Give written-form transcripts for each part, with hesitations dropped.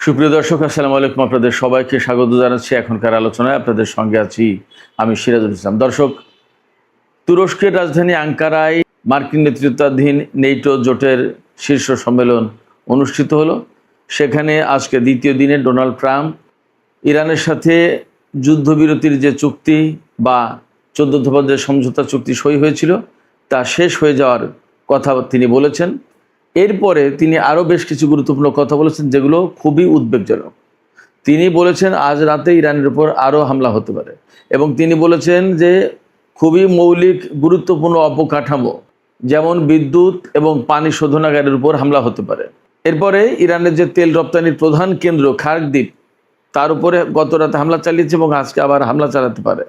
সুপ্রিয় দর্শক, আসসালামু আলাইকুম। আপনাদের সবাইকে স্বাগত জানাচ্ছি এখনকার আলোচনায়। আপনাদের সঙ্গে আছি আমি সিরাজুল ইসলাম। দর্শক, তুরস্কের রাজধানী আঙ্কারায় মার্কিন নেতৃত্বাধীন নেটো জোটের শীর্ষ সম্মেলন অনুষ্ঠিত হলো। সেখানে আজকে দ্বিতীয় দিনে ডোনাল্ড ট্রাম্প ইরানের সাথে যুদ্ধবিরতির যে চুক্তি বা 14 দফা যে সমঝোতা চুক্তি সই হয়েছিল তা শেষ হয়ে যাওয়ার কথা তিনি বলেছেন। এরপরে তিনি আরও বেশ কিছু গুরুত্বপূর্ণ কথা বলেছেন, যেগুলো খুবই উদ্বেগজনক। তিনি বলেছেন আজ রাতে ইরানের উপর আরও হামলা হতে পারে, এবং তিনি বলেছেন যে খুবই মৌলিক গুরুত্বপূর্ণ অবকাঠামো যেমন বিদ্যুৎ এবং পানি শোধনাগারের উপর হামলা হতে পারে। এরপরে ইরানের যে তেল রপ্তানির প্রধান কেন্দ্র খার্ক দ্বীপ, তার উপরে গত রাতে হামলা চালিয়েছে এবং আজকে আবার হামলা চালাতে পারে।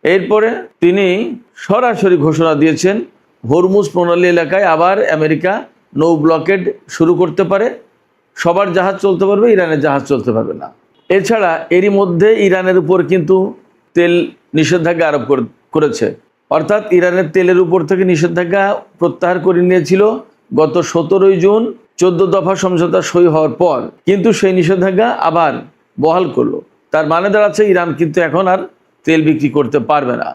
এরপরে তিনি সরাসরি ঘোষণা দিয়েছেন হরমুজ প্রণালী এলাকায় আবার আমেরিকা নৌ ব্লকেড শুরু করতে পারে। সবার জাহাজ চলতে পারবে, ইরানের জাহাজ চলতে পারবে না। এছাড়া এরই মধ্যে ইরানের উপর কিন্তু তেল নিষেধাজ্ঞা আরোপ করেছে, অর্থাৎ ইরানের তেলের উপর থেকে নিষেধাজ্ঞা প্রত্যাহার করে নিয়েছিল গত 17 জুন 14 দফা সমঝোতা সই হওয়ার পর, কিন্তু সেই নিষেধাজ্ঞা আবার বহাল করলো। তার মানে দাঁড়াচ্ছে ইরান কিন্তু এখন আর তেল বিক্রি করতে পারবে না।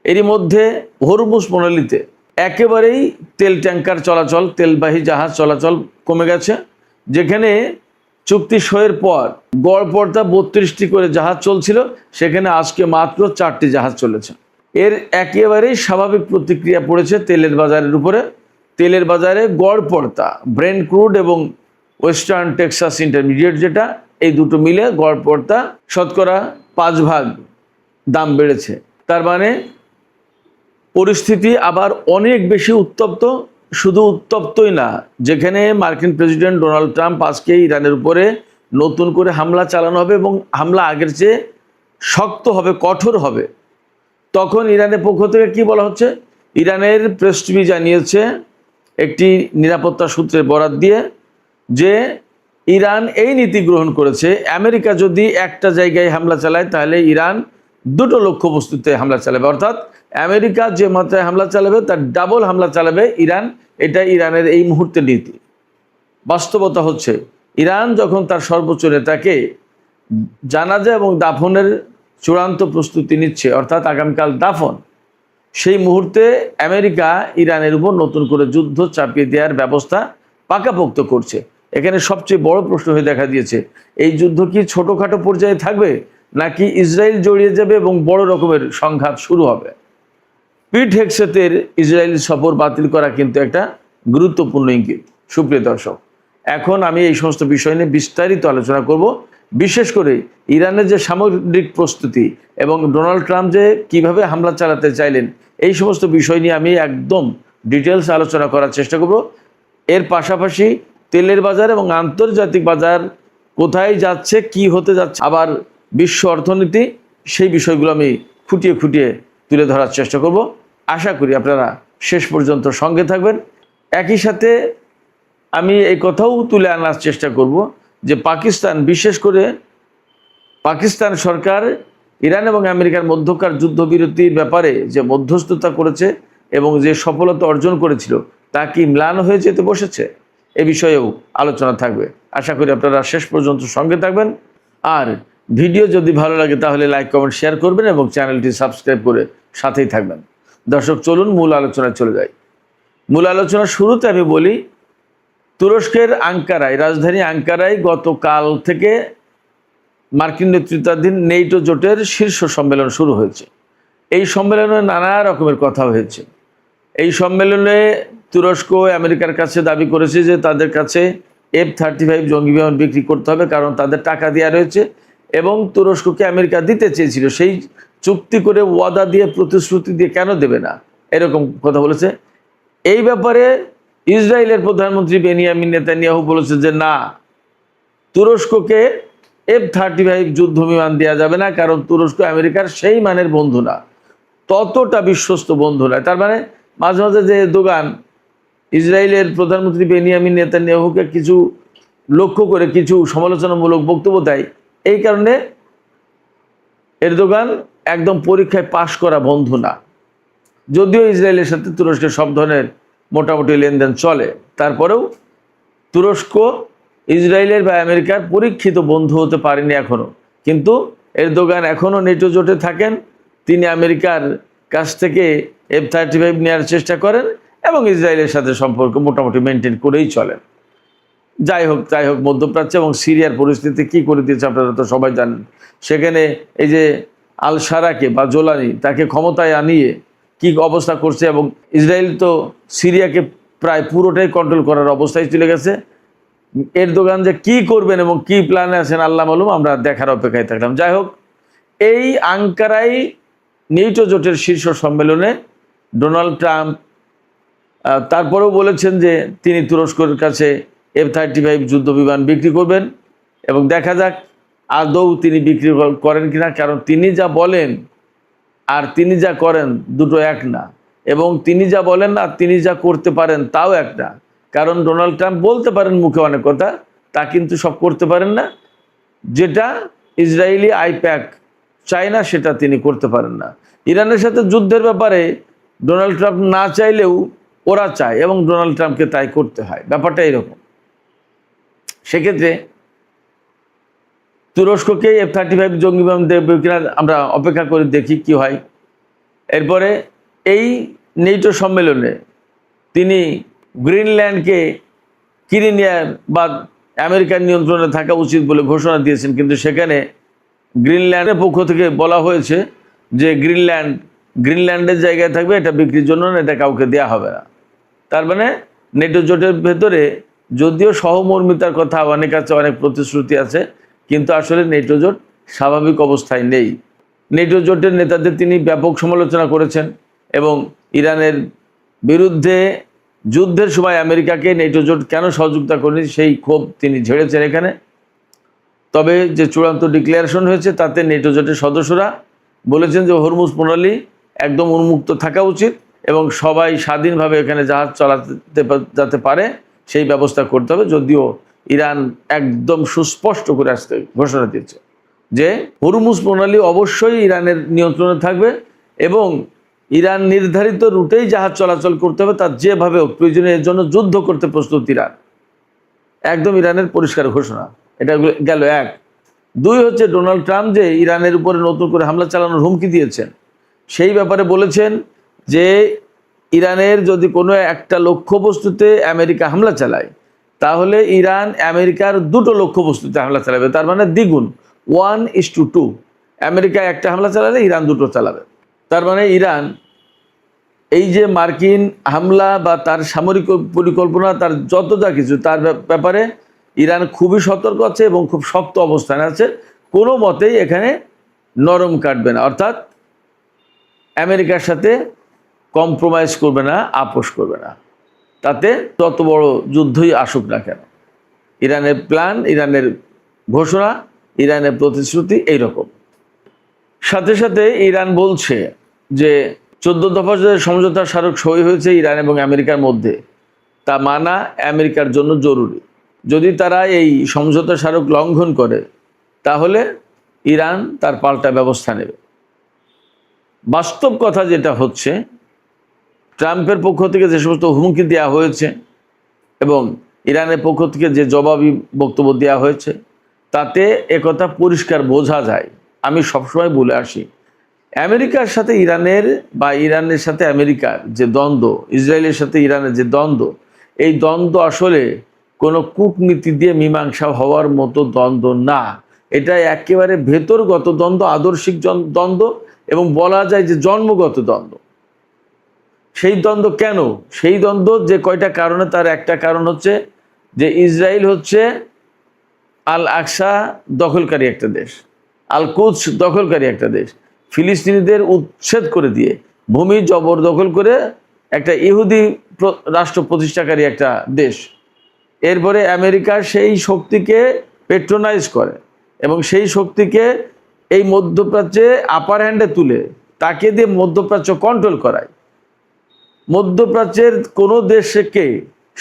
এরই মধ্যে হরমুজ প্রণালীতে একেবারেই তেল ট্যাঙ্কার চলাচল, তেলবাহী জাহাজ চলাচল কমে গেছে। যেখানে চুক্তি সইয়ের পর গড় পড়তা 32টি করে জাহাজ চলছিল, সেখানে আজকে মাত্র 4টি জাহাজ চলেছে। এর একেবারেই স্বাভাবিক প্রতিক্রিয়া পড়েছে তেলের বাজারের উপরে। তেলের বাজারে গড় পড়তা ব্রেন্ট ক্রুড এবং ওয়েস্টার্ন টেক্সাস ইন্টারমিডিয়েট, যেটা এই দুটো মিলে গড় পড়তা শতকরা 5 ভাগ দাম বেড়েছে। তার মানে পরিস্থিতি আবার অনেক বেশি উত্তপ্ত। শুধু উত্তপ্তই না, যেখানে মার্কিন প্রেসিডেন্ট ডোনাল্ড ট্রাম্প আজকে ইরানের উপরে নতুন করে হামলা চালানো হবে এবং হামলা আগের চেয়ে শক্ত হবে, কঠোর হবে, তখন ইরানের পক্ষ থেকে কি বলা হচ্ছে? ইরানের প্রেস টিভি জানিয়েছে একটি নিরাপত্তা সূত্রের বরাত দিয়ে যে ইরান এই নীতি গ্রহণ করেছে, আমেরিকা যদি একটা জায়গায় হামলা চালায় তাহলে ইরান দুটো লক্ষ্যবস্তুতে হামলা চালাবে, অর্থাৎ আমেরিকা যে মাত্রায় হামলা চালাবে তার ডাবল হামলা চালাবে ইরান। এটা ইরানের এই মুহূর্তের নীতি। বাস্তবতা হচ্ছে ইরান যখন তার সর্বোচ্চ নেতাকে জানাজা এবং দাফনের চূড়ান্ত প্রস্তুতি নিচ্ছে, অর্থাৎ আগামীকাল দাফন, সেই মুহূর্তে আমেরিকা ইরানের উপর নতুন করে যুদ্ধ চাপিয়ে দেওয়ার ব্যবস্থা পাকাপোক্ত করছে। এখানে সবচেয়ে বড় প্রশ্ন হয়ে দেখা দিয়েছে, এই যুদ্ধ কি ছোটোখাটো পর্যায়ে থাকবে, নাকি ইসরায়েল জড়িয়ে যাবে এবং বড় রকমের সংঘাত শুরু হবে? পিট হেগসেতের ইসরায়েল সফর বাতিল করা কিন্তু একটা গুরুত্বপূর্ণ ইঙ্গিত। সুপ্রিয় দর্শক, এখন আমি এই সমস্ত বিষয় নিয়ে বিস্তারিত আলোচনা করব। বিশেষ করে ইরানের যে সামরিক প্রস্তুতি এবং ডোনাল্ড ট্রাম্প যে কিভাবে হামলা চালাতে চাইলেন, এই সমস্ত বিষয় নিয়ে আমি একদম ডিটেলস আলোচনা করার চেষ্টা করব। এর পাশাপাশি তেলের বাজার এবং আন্তর্জাতিক বাজার কোথায় যাচ্ছে, কি হতে যাচ্ছে, আবার বিশ্ব অর্থনীতি, সেই বিষয়গুলো আমি খুঁটিয়ে খুঁটিয়ে তুলে ধরার চেষ্টা করব। আশা করি আপনারা শেষ পর্যন্ত সঙ্গে থাকবেন। একই সাথে আমি এই কথাও তুলে আনার চেষ্টা করব যে পাকিস্তান, বিশেষ করে পাকিস্তান সরকার ইরান এবং আমেরিকার মধ্যকার যুদ্ধবিরতির ব্যাপারে যে মধ্যস্থতা করেছে এবং যে সফলতা অর্জন করেছিল, তা কি ম্লান হয়ে যেতে বসেছে, এ বিষয়েও আলোচনা থাকবে। আশা করি আপনারা শেষ পর্যন্ত সঙ্গে থাকবেন। আর ভিডিও যদি ভালো লাগে তাহলে লাইক, কমেন্ট, শেয়ার করবেন এবং চ্যানেলটি সাবস্ক্রাইব করে সাথেই থাকবেন। দর্শক, চলুন মূল আলোচনায় চলে যাই। মূল আলোচনার শুরুতে আমি বলি, তুরস্কের আঙ্কারায়, রাজধানী আঙ্কারায় গতকাল থেকে মার্কিন নেতৃত্বাধীন নেটো জোটের শীর্ষ সম্মেলন শুরু হয়েছে। এই সম্মেলনে নানা রকমের কথা হয়েছে। এই সম্মেলনে তুরস্ক আমেরিকার কাছে দাবি করেছে যে তাদের কাছে F-35 জঙ্গি বিমান বিক্রি করতে হবে, কারণ তাদের টাকা দেওয়া রয়েছে এবং তুরস্ককে আমেরিকা দিতে চেয়েছিল। সেই চুক্তি করে, ওয়াদা দিয়ে, প্রতিশ্রুতি দিয়ে কেন দেবে না, এরকম কথা বলেছে। এই ব্যাপারে ইসরায়েলের প্রধানমন্ত্রী বেনিয়ামিন নেতানিয়াহু বলেছে যে না, তুরস্ককে F-35 যুদ্ধ বিমান দেওয়া যাবে না, কারণ তুরস্ক আমেরিকার সেই মানের বন্ধু না, ততটা বিশ্বস্ত বন্ধু নয়। তার মানে মাঝে মাঝে যে দোকান ইসরায়েলের প্রধানমন্ত্রী বেনিয়ামিন নেতানিয়াহুকে কিছু লক্ষ্য করে কিছু সমালোচনামূলক বক্তব্য দেয়, এই কারণে এরদোগান একদম পরীক্ষায় পাশ করা বন্ধু না। যদিও ইসরায়েলের সাথে তুরস্কের সব ধরনের মোটামুটি লেনদেন চলে, তারপরেও তুরস্ক ইসরায়েলের বা আমেরিকার পরীক্ষিত বন্ধু হতে পারেনি এখনও, কিন্তু এরদোগান এখনও নেটো জোটে থাকেন। তিনি আমেরিকার কাছ থেকে F-35 নেওয়ার চেষ্টা করেন এবং ইসরায়েলের সাথে সম্পর্ক মোটামুটি মেনটেন করেই চলেন। যাই হোক মধ্যপ্রাচ্যে এবং সিরিয়ার পরিস্থিতি কি করে দিয়েছে আপনারা তো সবাই জানেন। সেখানে এই যে আল সারাকে বা জোলানি, তাকে ক্ষমতায় আনিয়ে কি অবস্থা করছে, এবং ইসরায়েল তো সিরিয়াকে প্রায় পুরোটাই কন্ট্রোল করার অবস্থায় চলে গেছে। এরদোগান যে কি করবেন এবং কি প্ল্যানে আছেন আল্লাহ মালুম, আমরা দেখার অপেক্ষায় থাকলাম। যাই হোক, এই আঙ্কারায় নেটো জোটের শীর্ষ সম্মেলনে ডোনাল্ড ট্রাম্প তারপরেও বলেছেন যে তিনি তুরস্কের কাছে F-35 যুদ্ধ বিমান বিক্রি করবেন, এবং দেখা যাক আদৌ তিনি বিক্রি করেন কিনা। কারণ তিনি যা বলেন আর তিনি যা করেন দুটো এক না, এবং তিনি যা বলেন আর তিনি যা করতে পারেন তাও এক না। কারণ ডোনাল্ড ট্রাম্প বলতে পারেন মুখে অনেক কথা, তা কিন্তু সব করতে পারেন না। যেটা ইসরায়েলি আইপ্যাক চায় না সেটা তিনি করতে পারেন না। ইরানের সাথে যুদ্ধের ব্যাপারে ডোনাল্ড ট্রাম্প না চাইলেও ওরা চায়, এবং ডোনাল্ড ট্রাম্পকে তাই করতে হয়। ব্যাপারটা এরকম। সেক্ষেত্রে তুরস্ককে F-35 জঙ্গি বিমান দেবে কিনা আমরা অপেক্ষা করে দেখি কি হয়। এরপরে এই নেটো সম্মেলনে তিনি গ্রিনল্যান্ডকে কিনে নেওয়ার বা আমেরিকার নিয়ন্ত্রণে থাকা উচিত বলে ঘোষণা দিয়েছেন, কিন্তু সেখানে গ্রিনল্যান্ডের পক্ষ থেকে বলা হয়েছে যে গ্রিনল্যান্ডের জায়গায় থাকবে, এটা বিক্রির জন্য না, এটা কাউকে দেওয়া হবে না। তার মানে নেটো জোটের ভেতরে যদিও সহমর্মিতার কথা অনেক আছে, অনেক প্রতিশ্রুতি আছে, কিন্তু আসলে নেটো জোট স্বাভাবিক অবস্থায় নেই। নেটো জোটের নেতাদের তিনি ব্যাপক সমালোচনা করেছেন, এবং ইরানের বিরুদ্ধে যুদ্ধের সময় আমেরিকাকে নেটো জোট কেন সহযোগিতা করেনি সেই ক্ষোভ তিনি ঝেড়েছেন এখানে। তবে যে চূড়ান্ত ডিক্লারেশন হয়েছে তাতে নেটো জোটের সদস্যরা বলেছেন যে হরমুজ প্রণালী একদম উন্মুক্ত থাকা উচিত, এবং সবাই স্বাধীনভাবে এখানে জাহাজ চালাতে যাতে পারে সেই ব্যবস্থা করতে হবে। যদিও ইরান একদম সুস্পষ্ট করে আসতে ঘোষণা দিয়েছে যে হরমুজ প্রণালী অবশ্যই ইরানের নিয়ন্ত্রণে থাকবে, এবং ইরান নির্ধারিত রুটেই জাহাজ চলাচল করতে হবে, তার যেভাবে হোক প্রয়োজনে এর জন্য যুদ্ধ করতে প্রস্তুত ইরান। একদম ইরানের পরিষ্কার ঘোষণা। এটা গেল এক। দুই হচ্ছে ডোনাল্ড ট্রাম্প যে ইরানের উপরে নতুন করে হামলা চালানোর হুমকি দিয়েছেন, সেই ব্যাপারে বলেছেন যে ইরানের যদি কোনো একটা লক্ষ্যবস্তুতে আমেরিকা হামলা চালায়, তাহলে ইরান আমেরিকার দুটো লক্ষ্যবস্তুতে হামলা চালাবে, তার মানে দ্বিগুণ, 1:2। আমেরিকা একটা হামলা চালালে ইরান দুটো চালাবে। তার মানে ইরান এই যে মার্কিন হামলা বা তার সামরিক পরিকল্পনা, তার যত যা কিছু, তার ব্যাপারে ইরান খুবই সতর্ক আছে এবং খুব শক্ত অবস্থানে আছে। কোনো মতেই এখানে নরম কাটবে না, অর্থাৎ আমেরিকার সাথে কম্প্রোমাইজ করবে না, আপোষ করবে না, তাতে তত বড় যুদ্ধই আসুক না কেন। ইরানের প্ল্যান, ইরানের ঘোষণা, ইরানের প্রতিশ্রুতি এইরকম। সাথে সাথে ইরান বলছে যে 14 দফা যে সমঝোতা স্মারক সই হয়েছে ইরান এবং আমেরিকার মধ্যে, তা মানা আমেরিকার জন্য জরুরি। যদি তারা এই সমঝোতা স্মারক লঙ্ঘন করে তাহলে ইরান তার পাল্টা ব্যবস্থা নেবে। বাস্তব কথা যেটা হচ্ছে, ট্রাম্পের পক্ষ থেকে যে সমস্ত হুমকি দেওয়া হয়েছে এবং ইরানের পক্ষ থেকে যে জবাবি বক্তব্য দেওয়া হয়েছে, তাতে একথা পরিষ্কার বোঝা যায়। আমি সবসময় বলে আসি, আমেরিকার সাথে ইরানের বা ইরানের সাথে আমেরিকার যে দ্বন্দ্ব, ইসরায়েলের সাথে ইরানের যে দ্বন্দ্ব, এই দ্বন্দ্ব আসলে কোনো কূটনীতি দিয়ে মীমাংসা হওয়ার মতো দ্বন্দ্ব না। এটা একেবারে ভেতরগত দ্বন্দ্ব, আদর্শিক দ্বন্দ্ব, এবং বলা যায় যে জন্মগত দ্বন্দ্ব। সেই দ্বন্দ্ব কেন? সেই দ্বন্দ্ব যে কয়টা কারণে, তার একটা কারণ হচ্ছে যে ইসরায়েল হচ্ছে আল আকসা দখলকারী একটা দেশ, আল কুদস দখলকারী একটা দেশ। ফিলিস্তিনিদের উচ্ছেদ করে দিয়ে ভূমি জবরদখল করে একটা ইহুদি রাষ্ট্র প্রতিষ্ঠাকারী একটা দেশ। এরপরে আমেরিকা সেই শক্তিকে পেট্রোনাইজ করে এবং সেই শক্তিকে এই মধ্যপ্রাচ্যে আপার হ্যান্ডে তুলে তাকে দিয়ে মধ্যপ্রাচ্য কন্ট্রোল করায়। মধ্যপ্রাচ্যের কোনো দেশকে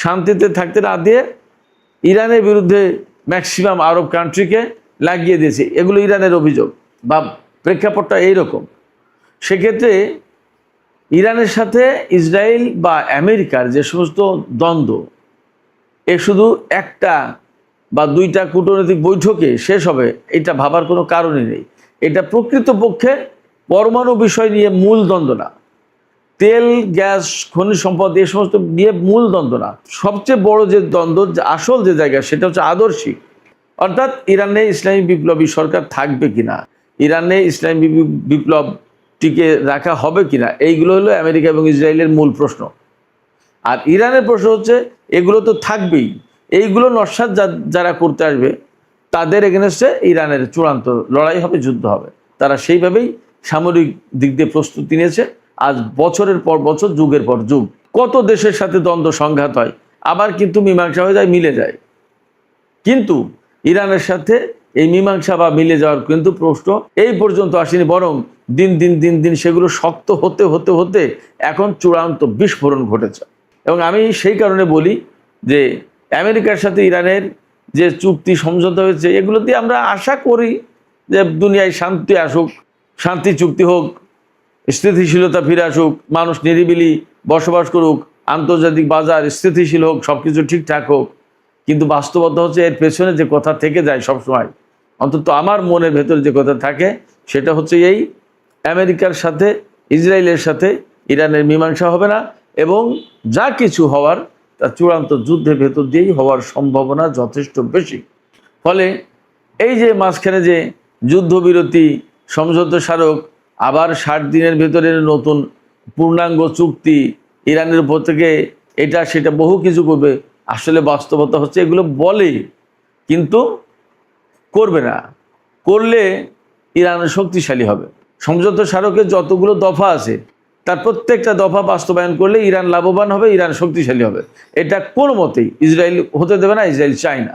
শান্তিতে থাকতে না দিয়ে ইরানের বিরুদ্ধে ম্যাক্সিমাম আরব কান্ট্রিকে লাগিয়ে দিয়েছে। এগুলো ইরানের অভিযোগ বা প্রেক্ষাপটটা এইরকম। সেক্ষেত্রে ইরানের সাথে ইসরায়েল বা আমেরিকার যে সমস্ত দ্বন্দ্ব, এ শুধু একটা বা 2টা কূটনৈতিক বৈঠকে শেষ হবে, এটা ভাবার কোনো কারণই নেই। এটা প্রকৃতপক্ষে পরমাণু বিষয় নিয়ে মূল দ্বন্দ্ব না, তেল গ্যাস খনিজ সম্পদ এই সমস্ত নিয়ে মূল দ্বন্দ্ব না। সবচেয়ে বড় যে দ্বন্দ্ব, আসল যে জায়গা, সেটা হচ্ছে আদর্শিক। অর্থাৎ ইরানে ইসলামী বিপ্লবী সরকার থাকবে কিনা, ইরানে ইসলামী বিপ্লব টিকে রাখা হবে কিনা, এইগুলো হলো আমেরিকা এবং ইসরায়েলের মূল প্রশ্ন। আর ইরানের প্রশ্ন হচ্ছে এগুলো তো থাকবেই, এইগুলো নস্যাৎ যারা করতে আসবে তাদের এগেনস্টে ইরানের চূড়ান্ত লড়াই হবে, যুদ্ধ হবে। তারা সেইভাবেই সামরিক দিক দিয়ে প্রস্তুতি নিয়েছে। আজ বছরের পর বছর, যুগের পর যুগ কত দেশের সাথে দ্বন্দ্ব সংঘাত হয়, আবার কিন্তু মীমাংসা হয়ে যায়, মিলে যায়। কিন্তু ইরানের সাথে এই মীমাংসা বা মিলে যাওয়ার কিন্তু প্রশ্ন এই পর্যন্ত আসেনি, বরং দিন দিন দিন দিন সেগুলো শক্ত হতে হতে হতে এখন চূড়ান্ত বিস্ফোরণ ঘটেছে। এবং আমি সেই কারণে বলি যে আমেরিকার সাথে ইরানের যে চুক্তি সমঝোতা হয়েছে, এগুলো দিয়ে আমরা আশা করি যে দুনিয়ায় শান্তি আসুক, শান্তি চুক্তি হোক, স্থিতিশীলতা ফিরে আসুক, মানুষ নিরিবিলি বসবাস করুক, আন্তর্জাতিক বাজার স্থিতিশীল হোক, সব কিছু ঠিকঠাক হোক। কিন্তু বাস্তবতা হচ্ছে এর পেছনে যে কথা থেকে যায় সবসময়, অন্তত আমার মনের ভেতরে যে কথা থাকে, সেটা হচ্ছে এই আমেরিকার সাথে ইসরায়েলের সাথে ইরানের মীমাংসা হবে না, এবং যা কিছু হওয়ার তা চূড়ান্ত যুদ্ধের ভেতর দিয়েই হওয়ার সম্ভাবনা যথেষ্ট বেশি। ফলে এই যে মাঝখানে যে যুদ্ধবিরতি সমঝোতা স্মারক, আবার 60 দিনের ভেতরে নতুন পূর্ণাঙ্গ চুক্তি, ইরানের উপর থেকে এটা সেটা বহু কিছু করবে, আসলে বাস্তবতা হচ্ছে এগুলো বলে কিন্তু করবে না। করলে ইরান শক্তিশালী হবে। সমঝোতা স্মারকের যতগুলো দফা আছে তার প্রত্যেকটা দফা বাস্তবায়ন করলে ইরান লাভবান হবে, ইরান শক্তিশালী হবে। এটা কোনো মতেই ইসরায়েল হতে দেবে না, ইসরায়েল চায় না।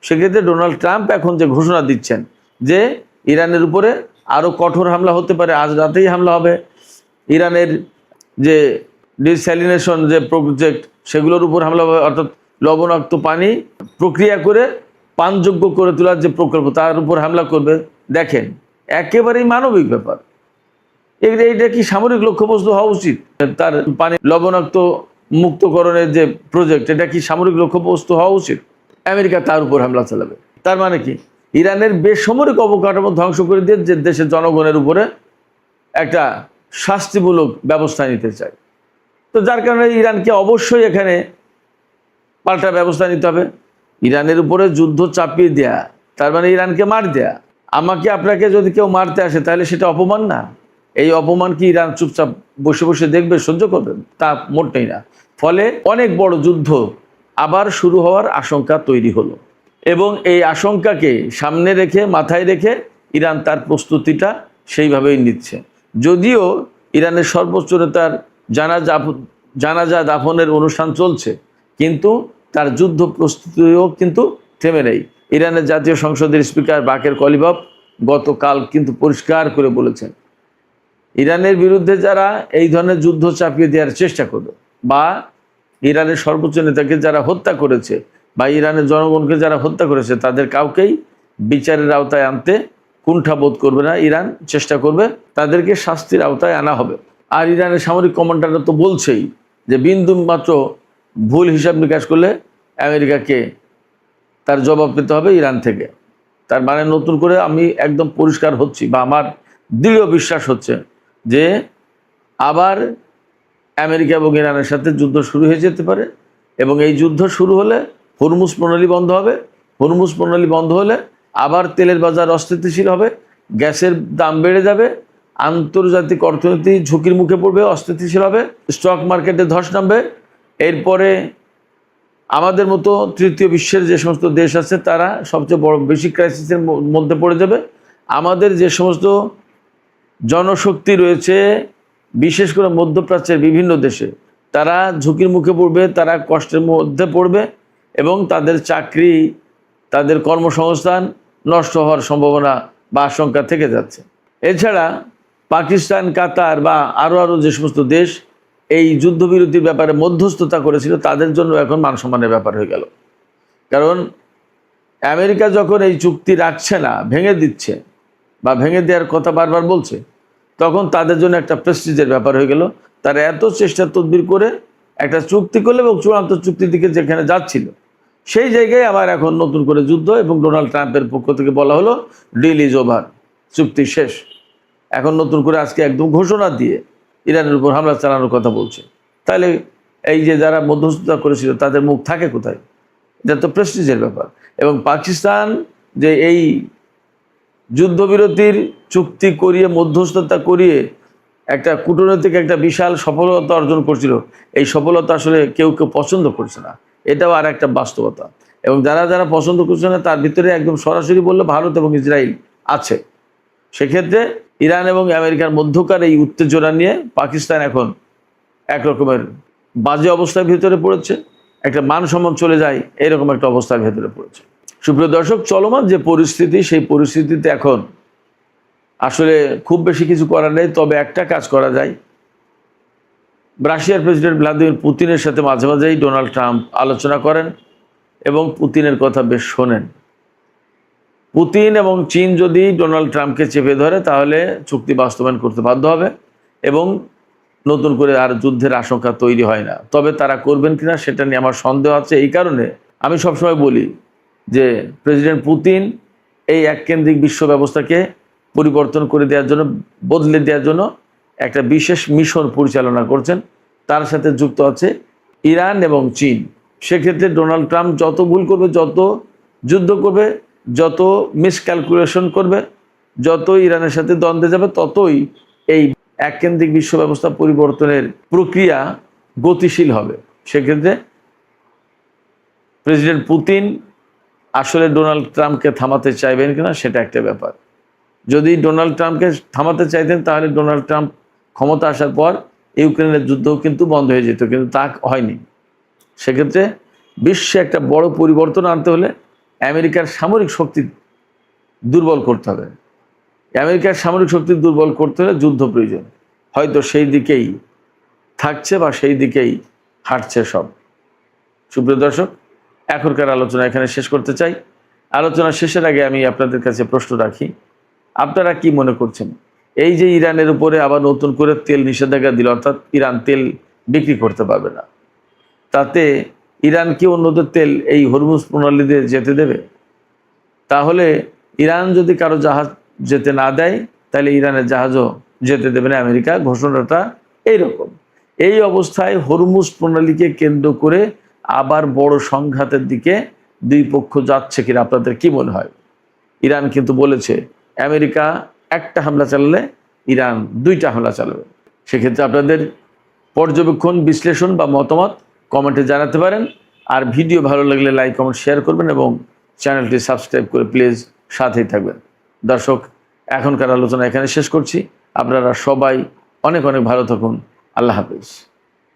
সেক্ষেত্রে ডোনাল্ড ট্রাম্প এখন যে ঘোষণা দিচ্ছেন যে ইরানের উপরে আরও কঠোর হামলা হতে পারে, আজ রাতেই হামলা হবে, ইরানের যে ডিস্যালিনেশন যে প্রজেক্ট সেগুলোর উপর হামলা হবে, অর্থাৎ লবণাক্ত পানি প্রক্রিয়া করে পানযোগ্য করে তোলার যে প্রকল্প তার উপর হামলা করবে। দেখেন, একেবারেই মানবিক ব্যাপার। এইটা কি সামরিক লক্ষ্যবস্তু হওয়া উচিত? তার পানি লবণাক্ত মুক্তকরণের যে প্রজেক্ট, এটা কি সামরিক লক্ষ্যবস্তু হওয়া উচিত? আমেরিকা তার উপর হামলা চালাবে। তার মানে কি ইরানের বেসামরিক অবকাঠামো ধ্বংস করে দিয়ে যে দেশের জনগণের উপরে একটা শাস্তিমূলক ব্যবস্থা নিতে চায়। তো যার কারণে ইরানকে অবশ্যই এখানে পাল্টা ব্যবস্থা নিতে হবে। ইরানের উপরে যুদ্ধ চাপিয়ে দেয়া তার মানে ইরানকে মার দেয়া। আমাকে আপনাকে যদি কেউ মারতে আসে তাহলে সেটা অপমান না? এই অপমান কি ইরান চুপচাপ বসে বসে দেখবে, সহ্য করবে? তা মোটেই না। ফলে অনেক বড় যুদ্ধ আবার শুরু হওয়ার আশঙ্কা তৈরি হলো, এবং এই আশঙ্কাকে সামনে রেখে, মাথায় রেখে ইরান তার প্রস্তুতিটা সেইভাবেই নিচ্ছে। যদিও ইরানের সর্বোচ্চ নেতার জানাজা দাফনের অনুষ্ঠান চলছে, কিন্তু তার যুদ্ধ প্রস্তুতিও কিন্তু থেমে নেই। ইরানের জাতীয় সংসদের স্পিকার বাকের কলিবাফ গতকাল কিন্তু পরিষ্কার করে বলেছেন, ইরানের বিরুদ্ধে যারা এই ধরনের যুদ্ধ চাপিয়ে দেওয়ার চেষ্টা করবে, বা ইরানের সর্বোচ্চ নেতাকে যারা হত্যা করেছে, বা ইরানের জনগণকে যারা হত্যা করেছে, তাদের কাউকেই বিচারের আওতায় আনতে কুণ্ঠাবোধ করবে না। ইরান চেষ্টা করবে তাদেরকে শাস্তির আওতায় আনা হবে। আর ইরানের সামরিক কমান্ডাররা তো বলছেই যে বিন্দু মাত্র ভুল হিসাব নিকাশ করলে আমেরিকাকে তার জবাব পেতে হবে ইরান থেকে। তার মানে নতুন করে আমি একদম পরিষ্কার হচ্ছি, বা আমার দৃঢ় বিশ্বাস হচ্ছে যে আবার আমেরিকা এবং ইরানের সাথে যুদ্ধ শুরু হয়ে যেতে পারে। এবং এই যুদ্ধ শুরু হলে হরমুজ প্রণালী বন্ধ হবে। হরমুজ প্রণালী বন্ধ হলে আবার তেলের বাজার অস্থিতিশীল হবে, গ্যাসের দাম বেড়ে যাবে, আন্তর্জাতিক অর্থনীতি ঝুঁকির মুখে পড়বে, অস্থিতিশীল হবে, স্টক মার্কেটে ধস নামবে। এরপরে আমাদের মতো তৃতীয় বিশ্বের যে সমস্ত দেশ আছে তারা সবচেয়ে বড় বেশি ক্রাইসিসের মধ্যে পড়ে যাবে। আমাদের যে সমস্ত জনশক্তি রয়েছে, বিশেষ করে মধ্যপ্রাচ্যের বিভিন্ন দেশে, তারা ঝুঁকির মুখে পড়বে, তারা কষ্টের মধ্যে পড়বে, এবং তাদের চাকরি, তাদের কর্মসংস্থান নষ্ট হওয়ার সম্ভাবনা বা আশঙ্কা থেকে যাচ্ছে। এছাড়া পাকিস্তান, কাতার বা আরও যে সমস্ত দেশ এই যুদ্ধবিরতির ব্যাপারে মধ্যস্থতা করেছিল, তাদের জন্য এখন মানসম্মানের ব্যাপার হয়ে গেল। কারণ আমেরিকা যখন এই চুক্তি রাখছে না, ভেঙে দিচ্ছে বা ভেঙে দেওয়ার কথা বারবার বলছে, তখন তাদের জন্য একটা প্রেস্টিজের ব্যাপার হয়ে গেল। তারা এত চেষ্টা তদবির করে একটা চুক্তি করলো, এবং চূড়ান্ত চুক্তির দিকে যেখানে যাচ্ছিল সেই জায়গায় আবার এখন নতুন করে যুদ্ধ, এবং ডোনাল্ড ট্রাম্পের পক্ষ থেকে বলা হলো ডিল ইজ ওভার, চুক্তি শেষ। এখন নতুন করে আজকে একদম ঘোষণা দিয়ে ইরানের উপর হামলা চালানোর কথা বলছে। তাহলে এই যে যারা মধ্যস্থতা করেছিল তাদের মুখ থাকে কোথায়? এটা তো প্রেস্টিজের ব্যাপার। এবং পাকিস্তান যে এই যুদ্ধবিরতির চুক্তি করিয়ে মধ্যস্থতা করিয়ে একটা কূটনৈতিক একটা বিশাল সফলতা অর্জন করছিল, এই সফলতা আসলে কেউ কেউ পছন্দ করছে না, এটাও আর একটা বাস্তবতা। এবং যারা যারা পছন্দ করছে না তার ভিতরে একদম সরাসরি বললে ভারত এবং ইসরায়েল আছে। সেক্ষেত্রে ইরান এবং আমেরিকার মধ্যকার এই উত্তেজনা নিয়ে পাকিস্তান এখন একরকমের বাজে অবস্থার ভিতরে পড়েছে, একটা মান সম্মান চলে যায় এরকম একটা অবস্থার ভেতরে পড়েছে। সুপ্রিয় দর্শক, চলমান যে পরিস্থিতি, সেই পরিস্থিতিতে এখন আসলে খুব বেশি কিছু করার নেই। তবে একটা কাজ করা যায়, রাশিয়ার প্রেসিডেন্ট ভ্লাদিমির পুতিনের সাথে মাঝে মাঝেই ডোনাল্ড ট্রাম্প আলোচনা করেন এবং পুতিনের কথা বেশ শোনেন। পুতিন এবং চীন যদি ডোনাল্ড ট্রাম্পকে চেপে ধরে তাহলে চুক্তি বাস্তবায়ন করতে বাধ্য হবে এবং নতুন করে আর যুদ্ধের আশঙ্কা তৈরি হয় না। তবে তারা করবেন কিনা সেটা নিয়ে আমার সন্দেহ আছে। এই কারণে আমি সবসময় বলি যে প্রেসিডেন্ট পুতিন এই এককেন্দ্রিক বিশ্ব ব্যবস্থাকে পরিবর্তন করে দেওয়ার জন্য, বদলে দেওয়ার জন্য একটা বিশেষ মিশন পরিচালনা করছেন। তার সাথে যুক্ত আছে ইরান এবং চীন। সেক্ষেত্রে ডোনাল্ড ট্রাম্প যত ভুল করবে, যত যুদ্ধ করবে, যত মিসক্যালকুলেশন করবে, যত ইরানের সাথে দ্বন্দ্বে যাবে, ততই এই এককেন্দ্রিক বিশ্ব ব্যবস্থা পরিবর্তনের প্রক্রিয়া গতিশীল হবে। সেক্ষেত্রে প্রেসিডেন্ট পুতিন আসলে ডোনাল্ড ট্রাম্পকে থামাতে চাইবেন কিনা সেটা একটা ব্যাপার। যদি ডোনাল্ড ট্রাম্পকে থামাতে চাইতেন তাহলে ডোনাল্ড ট্রাম্প ক্ষমতা আসার পর ইউক্রেনের যুদ্ধও কিন্তু বন্ধ হয়ে যেত, কিন্তু তা হয়নি। সেক্ষেত্রে বিশ্বে একটা বড় পরিবর্তন আনতে হলে আমেরিকার সামরিক শক্তি দুর্বল করতে হবে। আমেরিকার সামরিক শক্তি দুর্বল করতে হলে যুদ্ধ প্রয়োজন। হয়তো সেই দিকেই থাকছে বা সেই দিকেই হাঁটছে সব। সুপ্রিয় দর্শক, এখনকার আলোচনা এখানে শেষ করতে চাই। আলোচনা শেষের আগে আমি আপনাদের কাছে প্রশ্ন রাখি, আপনারা কি মনে করছেন এই যে ইরানের উপরে আবার নতুন করে তেল নিষেধাজ্ঞা দিল, অর্থাৎ ইরান তেল বিক্রি করতে পারবে না, তাতে ইরান কি অন্যদের তেল এই হরমুজ প্রণালী দিয়ে যেতে দেবে? তাহলে ইরান যদি কারো জাহাজ যেতে না দেয় তাহলে ইরানের জাহাজও যেতে দেবে না আমেরিকা। ঘোষণাটা এইরকম। এই অবস্থায় হরমুজ প্রণালীকে কেন্দ্র করে আবার বড় সংঘাতের দিকে দুই পক্ষ যাচ্ছে কিনা আপনাদের কি মনে হয়? ইরান কিন্তু বলেছে আমেরিকা একটা হামলা চালালে ইরান দুইটা হামলা চালাবে। সেক্ষেত্রে আপনাদের পর্যবেক্ষণ, বিশ্লেষণ বা মতামত কমেন্টে জানাতে পারেন। আর ভিডিও ভালো লাগলে লাইক, কমেন্ট, শেয়ার করবেন এবং চ্যানেলটি সাবস্ক্রাইব করে প্লিজ সাথেই থাকবেন। দর্শক, এখনকার আলোচনা এখানে শেষ করছি। আপনারা সবাই অনেক অনেক ভালো থাকুন। আল্লাহ হাফেজ।